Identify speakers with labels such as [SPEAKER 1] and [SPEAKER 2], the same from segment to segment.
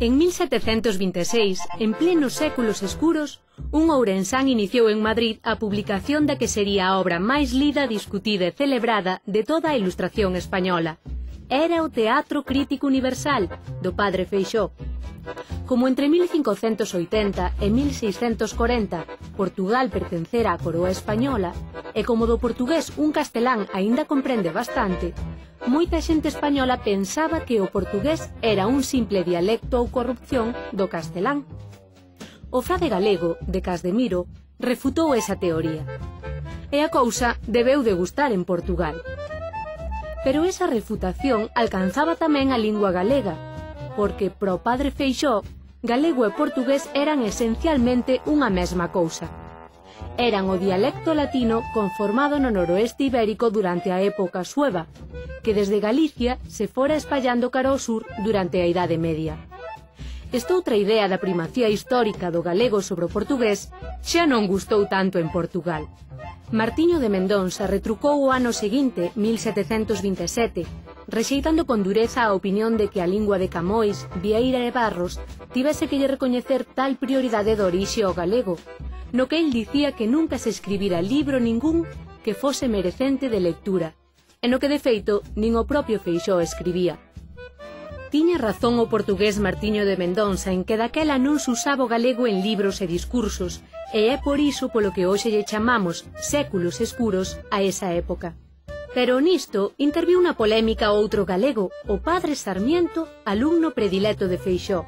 [SPEAKER 1] En 1726, en plenos séculos escuros, un ourensán iniciou en Madrid a publicación da que sería a obra máis lida, discutida e celebrada de toda a Ilustración española. Era o Teatro Crítico Universal, do padre Feixóo. Como entre 1580 e 1640 Portugal pertencera á coroa española, e como do portugués un castelán aínda comprende bastante, moita xente española pensaba que o portugués era un simple dialecto ou corrupción do castelán. O frade galego, de Casdemiro, refutou esa teoría. E a cousa debeu de gustar en Portugal. Pero esa refutación alcanzaba tamén a lingua galega, porque, pro padre Feixóo, galego e portugués eran esencialmente unha mesma cousa. Eran o dialecto latino conformado no noroeste ibérico durante a época sueva, que desde Galicia se fora espallando cara ao sur durante a Idade Media. Esta outra idea da primacía histórica do galego sobre o portugués xa non gustou tanto en Portugal. Martiño de Mendonça retrucou o ano seguinte, 1727, rexeitando con dureza a opinión de que a lingua de Camões, Vieira e Barros tivese que lle recoñecer tal prioridade de orixe ao galego, no que el dicía que nunca se escribira libro ningún que fose merecente de lectura, e no que de feito nin o propio Feixóo escribía. Tiña razón o portugués Martiño de Mendonça en que daquela non se usaba o galego en libros e discursos, e é por iso polo que hoxe lle chamamos séculos escuros a esa época. Pero nisto interviu unha polémica outro galego, o padre Sarmiento, alumno predilecto de Feixóo.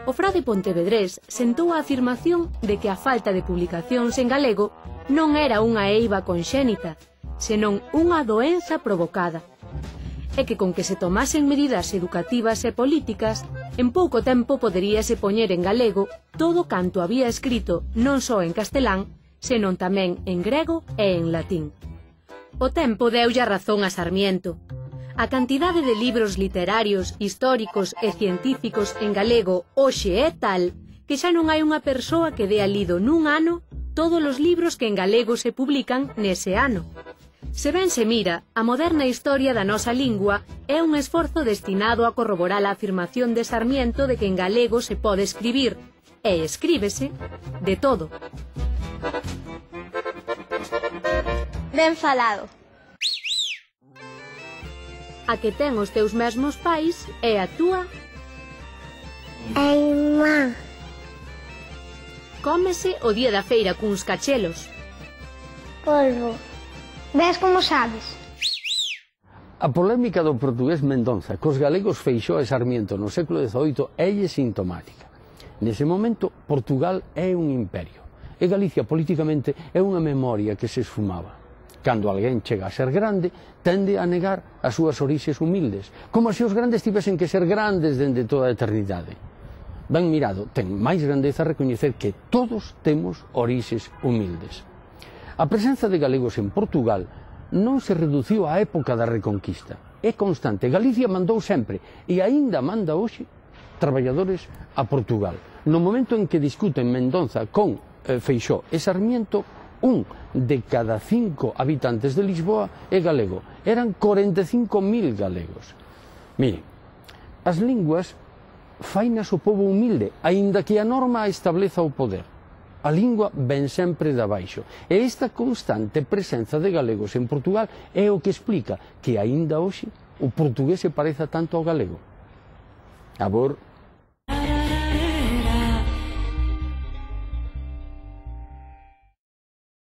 [SPEAKER 1] O frade pontevedrés sentou a afirmación de que a falta de publicacións en galego non era unha eiva conxénita, senón unha doenza provocada, e que con que se tomasen medidas educativas e políticas, en pouco tempo poderíase poñer en galego todo canto había escrito non só en castelán, senón tamén en grego e en latín. O tempo deulle a razón a Sarmiento. A cantidade de libros literarios, históricos e científicos en galego hoxe é tal que xa non hai unha persoa que dea lido nun ano todos os libros que en galego se publican nese ano. Se ben se mira, a moderna historia da nosa lingua é un esforzo destinado a corroborar a afirmación de Sarmiento de que en galego se pode escribir, e escríbese, de todo.
[SPEAKER 2] Ben falado.
[SPEAKER 1] A que ten os teus mesmos pais é a túa...
[SPEAKER 2] A irmá.
[SPEAKER 1] Cómese o día da feira cuns cachelos.
[SPEAKER 2] Polvo. Ves como sabes?
[SPEAKER 3] A polémica do portugués Mendonça cos galegos Feixóo e Sarmiento no século XVIII é sintomática. Nese momento, Portugal é un imperio e Galicia políticamente é unha memoria que se esfumaba. Cando alguén chega a ser grande, tende a negar as súas orixes humildes, como se os grandes tivesen que ser grandes dende toda a eternidade. Ben mirado, ten máis grandeza recoñecer que todos temos orixes humildes. A presenza de galegos en Portugal non se reduciu á época da Reconquista. É constante. Galicia mandou sempre, e aínda manda hoxe, traballadores a Portugal. No momento en que discuten Mendonça con Feixóo e Sarmiento, un de cada 5 habitantes de Lisboa é galego. Eran 45.000 galegos. Miren, as linguas fainas o pobo humilde, aínda que a norma estableza o poder. A lingua ven sempre de abaixo. E esta constante presenza de galegos en Portugal é o que explica que aínda hoxe o portugués se pareza tanto ao galego. A